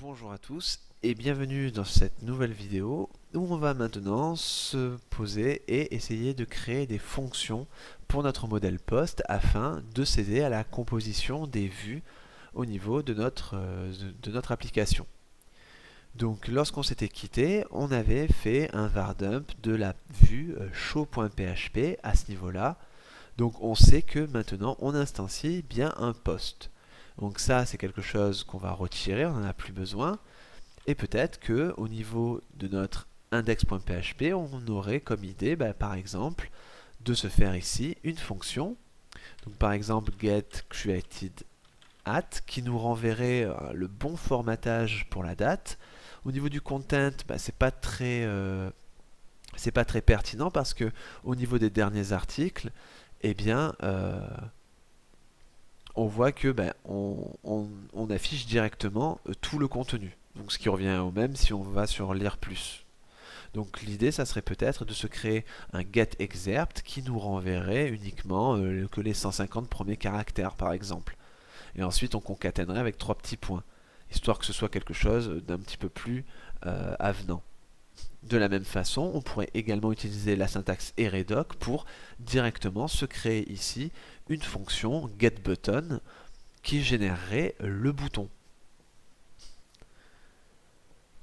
Bonjour à tous et bienvenue dans cette nouvelle vidéo où on va maintenant se poser et essayer de créer des fonctions pour notre modèle post afin de s'aider à la composition des vues au niveau de notre application. Donc lorsqu'on s'était quitté, on avait fait un var dump de la vue show.php à ce niveau-là. Donc on sait que maintenant on instancie bien un post. Donc ça c'est quelque chose qu'on va retirer, on n'en a plus besoin. Et peut-être que au niveau de notre index.php, on aurait comme idée, par exemple, de se faire ici une fonction. Donc par exemple getCreatedAt qui nous renverrait le bon formatage pour la date. Au niveau du content, c'est pas très pertinent parce que au niveau des derniers articles, eh bien, on voit que on affiche directement tout le contenu. Donc ce qui revient au même si on va sur lire plus. Donc l'idée, ça serait peut-être de se créer un getExcerpt qui nous renverrait uniquement que les 150 premiers caractères par exemple. Et ensuite on concatènerait avec 3 petits points, histoire que ce soit quelque chose d'un petit peu plus avenant. De la même façon, on pourrait également utiliser la syntaxe redoc pour directement se créer ici une fonction getButton qui générerait le bouton.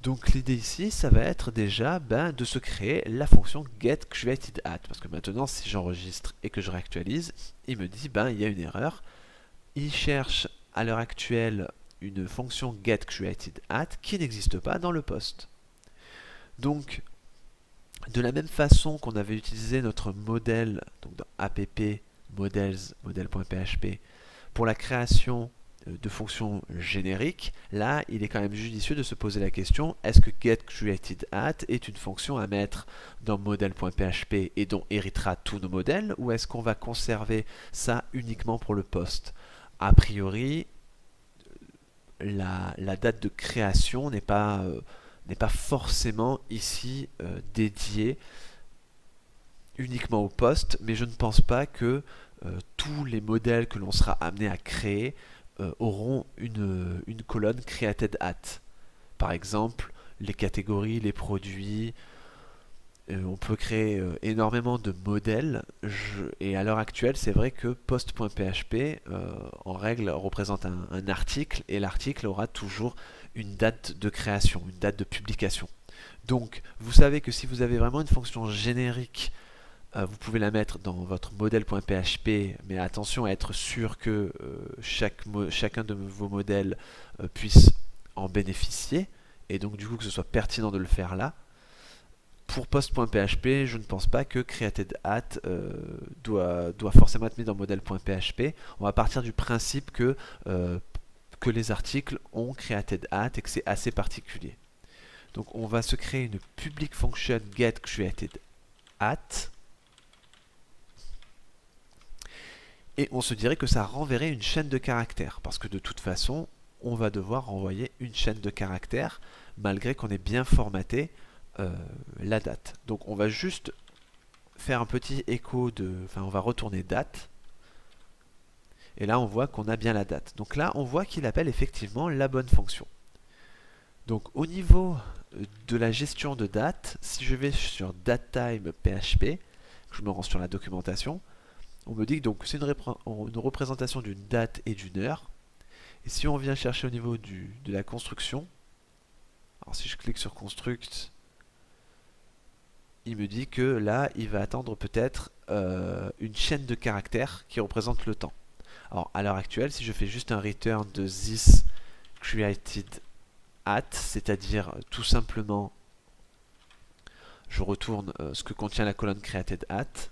Donc l'idée ici, ça va être déjà de se créer la fonction getCreatedAt. Parce que maintenant, si j'enregistre et que je réactualise, il me dit, il y a une erreur. Il cherche à l'heure actuelle une fonction getCreatedAt qui n'existe pas dans le post. Donc, de la même façon qu'on avait utilisé notre modèle, donc dans app models, model.php, pour la création de fonctions génériques, là, il est quand même judicieux de se poser la question, est-ce que getCreatedAt est une fonction à mettre dans model.php et dont héritera tous nos modèles, ou est-ce qu'on va conserver ça uniquement pour le post? A priori, la date de création n'est pas forcément ici dédiée uniquement au post, mais je ne pense pas que tous les modèles que l'on sera amené à créer auront une colonne createdAt. Par exemple, les catégories, les produits, on peut créer énormément de modèles et à l'heure actuelle c'est vrai que post.php en règle représente un article et l'article aura toujours une date de création, une date de publication. Donc vous savez que si vous avez vraiment une fonction générique, vous pouvez la mettre dans votre modèle.php, mais attention à être sûr que chacun de vos modèles puisse en bénéficier, et donc du coup que ce soit pertinent de le faire là. Pour post.php, je ne pense pas que createdAt doit forcément être mis dans modèle.php. On va partir du principe que les articles ont createdAt et que c'est assez particulier. Donc on va se créer une public function getCreatedAt et on se dirait que ça renverrait une chaîne de caractères parce que de toute façon on va devoir renvoyer une chaîne de caractères malgré qu'on ait bien formaté la date. Donc on va juste faire un petit écho on va retourner date. Et là on voit qu'on a bien la date. Donc là on voit qu'il appelle effectivement la bonne fonction. Donc au niveau de la gestion de date, si je vais sur datetime.php, je me rends sur la documentation, on me dit que c'est une représentation d'une date et d'une heure. Et si on vient chercher au niveau de la construction, alors si je clique sur construct, il me dit que là, il va attendre peut-être une chaîne de caractères qui représente le temps. Alors, à l'heure actuelle, si je fais juste un return de this created at, c'est-à-dire tout simplement, je retourne ce que contient la colonne created at.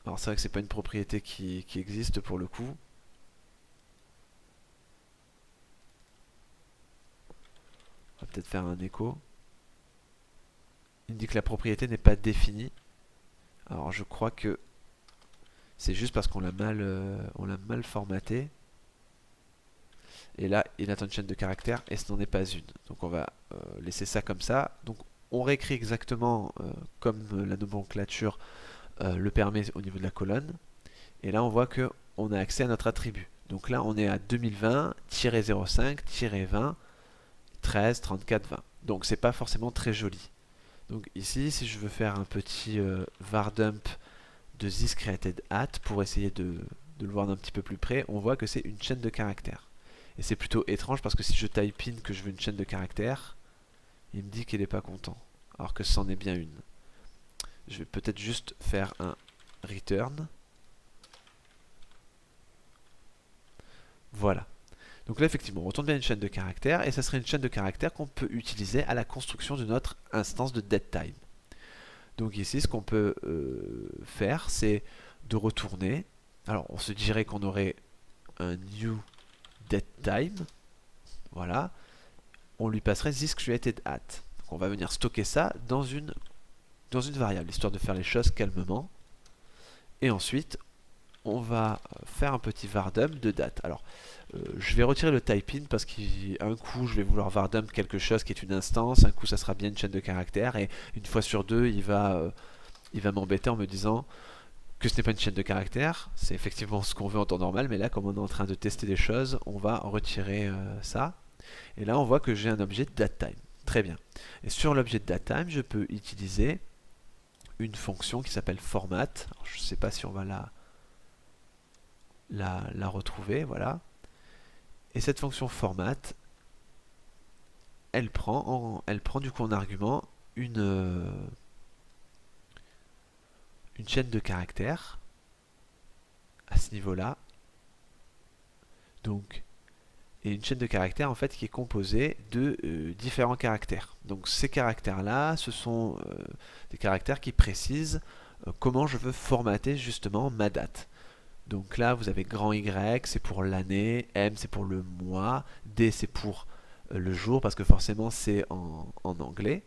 Alors, c'est vrai que c'est pas une propriété qui existe pour le coup. On va peut-être faire un écho. Il dit que la propriété n'est pas définie. Alors je crois que c'est juste parce qu'on l'a mal formaté. Et là, il attend une chaîne de caractères et ce n'en est pas une. Donc on va laisser ça comme ça. Donc on réécrit exactement comme la nomenclature le permet au niveau de la colonne. Et là on voit qu'on a accès à notre attribut. Donc là, on est à 2020-05-20 13 34 20. Donc c'est pas forcément très joli. Donc ici, si je veux faire un petit var_dump de thisCreatedAt pour essayer de le voir d'un petit peu plus près, on voit que c'est une chaîne de caractères. Et c'est plutôt étrange parce que si je type in que je veux une chaîne de caractères, il me dit qu'il n'est pas content, alors que c'en est bien une. Je vais peut-être juste faire un return. Voilà. Donc là, effectivement, on retourne bien une chaîne de caractères, et ça serait une chaîne de caractères qu'on peut utiliser à la construction de notre instance de datetime. Donc ici, ce qu'on peut faire, c'est de retourner. Alors, on se dirait qu'on aurait un new datetime. Voilà. On lui passerait thisCreatedAt. Donc on va venir stocker ça dans une variable, histoire de faire les choses calmement. Et ensuite, on va faire un petit var_dump de date. Alors, je vais retirer le type-in parce qu'un coup, je vais vouloir var_dump quelque chose qui est une instance, un coup, ça sera bien une chaîne de caractères, et une fois sur deux, il va m'embêter en me disant que ce n'est pas une chaîne de caractères. C'est effectivement ce qu'on veut en temps normal, mais là, comme on est en train de tester des choses, on va retirer ça. Et là, on voit que j'ai un objet datetime. Très bien. Et sur l'objet datetime, je peux utiliser une fonction qui s'appelle format. Alors, je ne sais pas si on va la retrouver, voilà. Et cette fonction format, elle prend du coup en argument une chaîne de caractères à ce niveau-là. Donc, et une chaîne de caractères en fait qui est composée de différents caractères. Donc ces caractères-là, ce sont des caractères qui précisent comment je veux formater justement ma date. Donc là, vous avez grand Y, c'est pour l'année, M c'est pour le mois, D c'est pour le jour, parce que forcément c'est en anglais.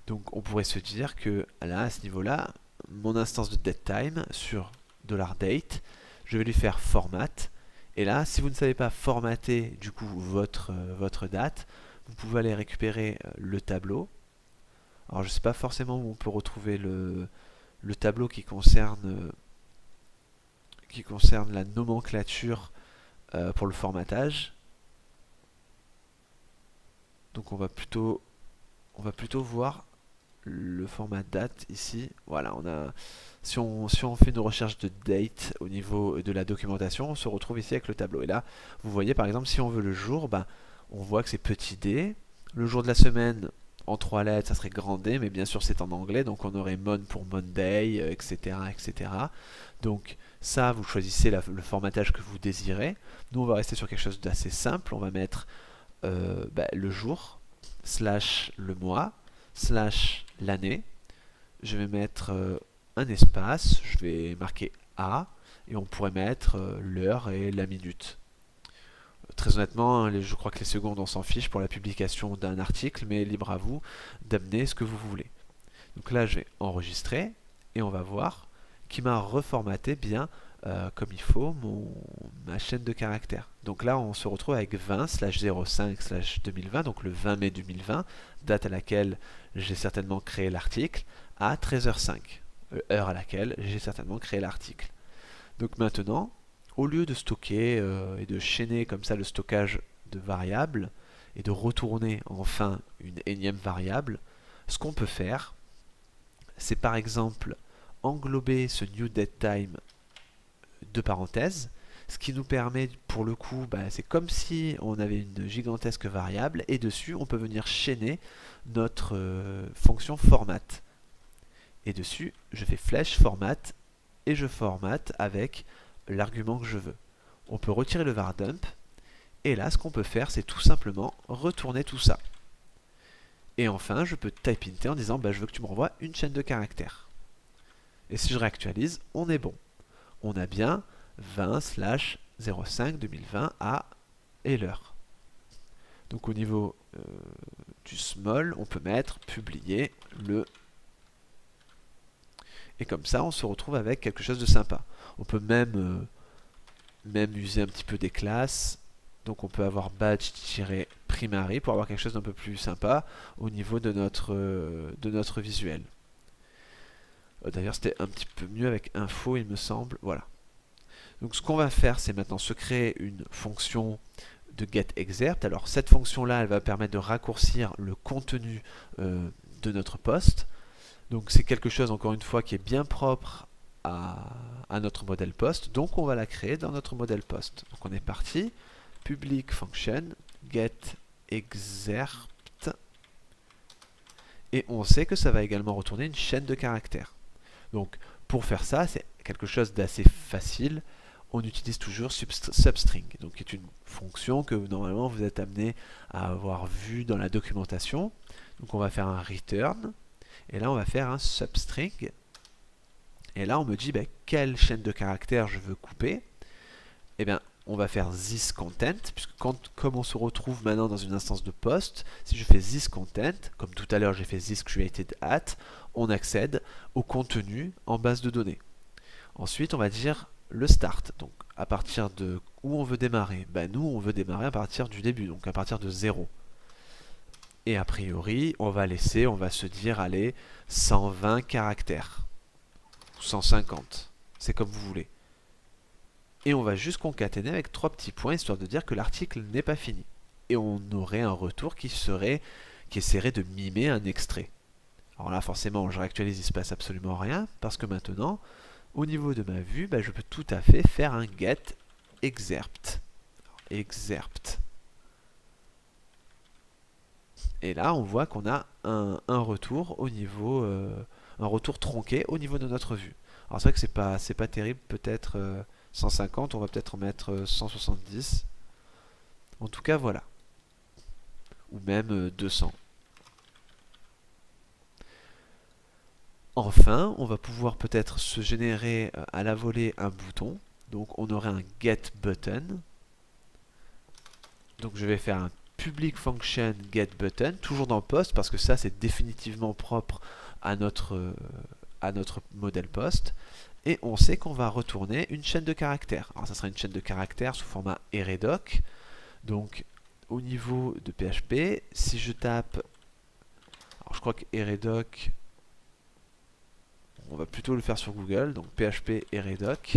Donc on pourrait se dire que là, à ce niveau-là, mon instance de datetime sur $date, je vais lui faire format. Et là, si vous ne savez pas formater du coup votre date, vous pouvez aller récupérer le tableau. Alors je ne sais pas forcément où on peut retrouver le tableau qui concerne la nomenclature pour le formatage. Donc on va plutôt voir le format date ici. Voilà, si on fait une recherche de date au niveau de la documentation, on se retrouve ici avec le tableau. Et là, vous voyez par exemple, si on veut le jour, on voit que c'est petit d. Le jour de la semaine, en 3 lettres, ça serait grand D, mais bien sûr c'est en anglais, donc on aurait mon pour Monday, etc., etc. Donc ça, vous choisissez le formatage que vous désirez. Nous, on va rester sur quelque chose d'assez simple. On va mettre le jour, slash le mois, slash l'année. Je vais mettre un espace, je vais marquer A, et on pourrait mettre l'heure et la minute. Très honnêtement, je crois que les secondes, on s'en fiche pour la publication d'un article, mais libre à vous d'amener ce que vous voulez. Donc là, je vais enregistrer, et on va voir qu'il m'a reformaté bien comme il faut ma chaîne de caractères. Donc là, on se retrouve avec 20/05/2020, donc le 20 mai 2020, date à laquelle j'ai certainement créé l'article, à 13h05, heure à laquelle j'ai certainement créé l'article. Donc maintenant, au lieu de stocker et de chaîner comme ça le stockage de variables et de retourner enfin une énième variable, ce qu'on peut faire, c'est par exemple englober ce new datetime de parenthèses, ce qui nous permet pour le coup, c'est comme si on avait une gigantesque variable et dessus on peut venir chaîner notre fonction format. Et dessus je fais flèche format et je formate avec l'argument que je veux. On peut retirer le var_dump et là ce qu'on peut faire c'est tout simplement retourner tout ça. Et enfin je peux type int en disant je veux que tu me renvoies une chaîne de caractères. Et si je réactualise, on est bon. On a bien 20/05/2020 à et l'heure. Donc au niveau du small, on peut mettre publier le. Et comme ça, on se retrouve avec quelque chose de sympa. On peut même user un petit peu des classes. Donc on peut avoir badge-primary pour avoir quelque chose d'un peu plus sympa au niveau de notre visuel. D'ailleurs, c'était un petit peu mieux avec info, il me semble. Voilà. Donc ce qu'on va faire, c'est maintenant se créer une fonction de getExcerpt. Alors cette fonction-là, elle va permettre de raccourcir le contenu de notre post. Donc c'est quelque chose, encore une fois, qui est bien propre à notre modèle post. Donc on va la créer dans notre modèle post. Donc on est parti. Public function getExcerpt. Et on sait que ça va également retourner une chaîne de caractères. Donc pour faire ça, c'est quelque chose d'assez facile. On utilise toujours substring, donc qui est une fonction que normalement vous êtes amené à avoir vue dans la documentation. Donc on va faire un return, et là on va faire un substring. Et là on me dit quelle chaîne de caractères je veux couper. Et bien on va faire this content, puisque comme on se retrouve maintenant dans une instance de post, si je fais this content, comme tout à l'heure j'ai fait this created at, on accède au contenu en base de données. Ensuite on va dire le start, donc à partir de où on veut démarrer. Nous on veut démarrer à partir du début, donc à partir de 0. Et a priori on va se dire allez 120 caractères, ou 150, c'est comme vous voulez. Et on va juste concaténer avec 3 petits points, histoire de dire que l'article n'est pas fini. Et on aurait un retour qui essaierait de mimer un extrait. Alors là, forcément, je réactualise, il ne se passe absolument rien, parce que maintenant, au niveau de ma vue, je peux tout à fait faire un getExcerpt. Excerpt. Et là, on voit qu'on a un retour au niveau, un retour tronqué au niveau de notre vue. Alors c'est vrai que c'est pas terrible, peut-être 150, on va peut-être en mettre 170. En tout cas, voilà. Ou même 200. Enfin, on va pouvoir peut-être se générer à la volée un bouton. Donc on aurait un getButton. Donc je vais faire un public function getButton, toujours dans post, parce que ça c'est définitivement propre à notre modèle post. Et on sait qu'on va retourner une chaîne de caractères. Alors ça sera une chaîne de caractères sous format redoc. Donc au niveau de PHP, si je tape, alors je crois que redoc, on va plutôt le faire sur Google, donc PHP redoc.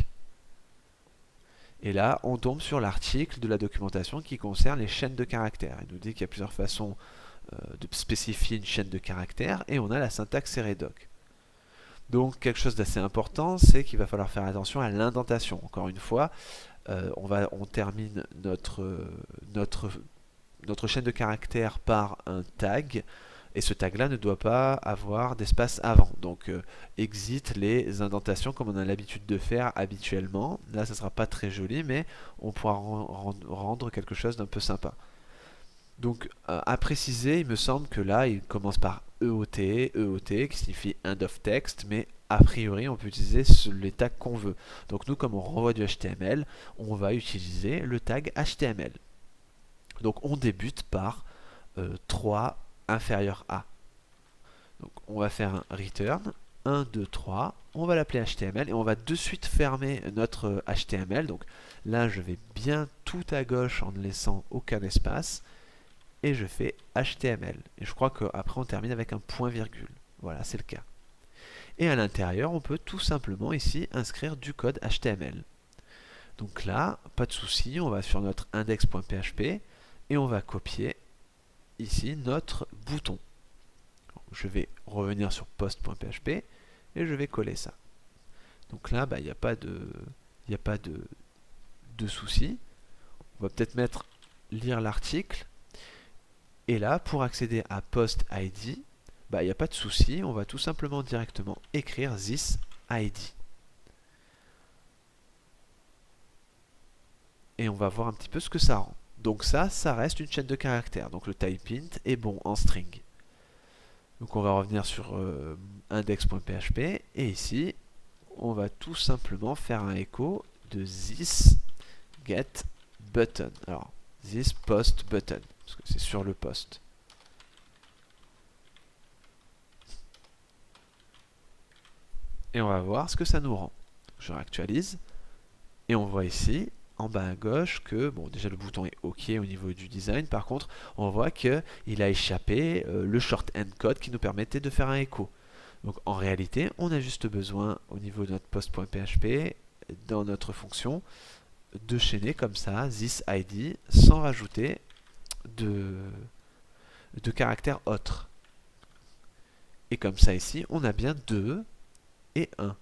Et là, on tombe sur l'article de la documentation qui concerne les chaînes de caractères. Il nous dit qu'il y a plusieurs façons de spécifier une chaîne de caractères, et on a la syntaxe redoc. Donc quelque chose d'assez important, c'est qu'il va falloir faire attention à l'indentation. Encore une fois, on termine notre chaîne de caractères par un tag, et ce tag-là ne doit pas avoir d'espace avant. Donc exit les indentations comme on a l'habitude de faire habituellement. Là, ça ne sera pas très joli, mais on pourra rendre quelque chose d'un peu sympa. Donc à préciser, il me semble que là, il commence par EOT, qui signifie end of text, mais a priori, on peut utiliser les tags qu'on veut. Donc nous, comme on renvoie du HTML, on va utiliser le tag HTML. Donc on débute par 3 inférieur à. Donc on va faire un return, 1, 2, 3, on va l'appeler HTML, et on va de suite fermer notre HTML. Donc là, je vais bien tout à gauche en ne laissant aucun espace, et je fais HTML. Et je crois qu'après on termine avec un point virgule. Voilà, c'est le cas. Et à l'intérieur, on peut tout simplement ici inscrire du code HTML. Donc là, pas de souci, on va sur notre index.php et on va copier ici notre bouton. Donc, je vais revenir sur post.php et je vais coller ça. Donc là, il n'y a pas de souci. On va peut-être mettre lire l'article. Et là, pour accéder à post ID, il n'y a pas de souci, on va tout simplement directement écrire this ID. Et on va voir un petit peu ce que ça rend. Donc ça reste une chaîne de caractères. Donc le type int est bon en string. Donc on va revenir sur index.php et ici, on va tout simplement faire un écho de this get button. Alors, this post button, parce que c'est sur le post. Et on va voir ce que ça nous rend. Je réactualise et on voit ici en bas à gauche que, bon, déjà le bouton est OK au niveau du design. Par contre, on voit qu'il a échappé le short-end code qui nous permettait de faire un écho. Donc en réalité, on a juste besoin au niveau de notre post.php dans notre fonction de chaîner comme ça this ID sans rajouter de caractères autres. Et comme ça ici, on a bien 2 et 1.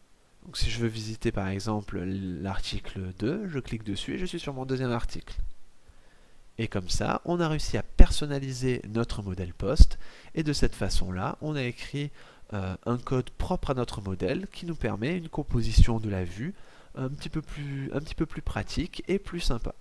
Donc si je veux visiter par exemple l'article 2, je clique dessus et je suis sur mon deuxième article. Et comme ça, on a réussi à personnaliser notre modèle post, et de cette façon-là, on a écrit un code propre à notre modèle qui nous permet une composition de la vue un petit peu plus pratique et plus sympa.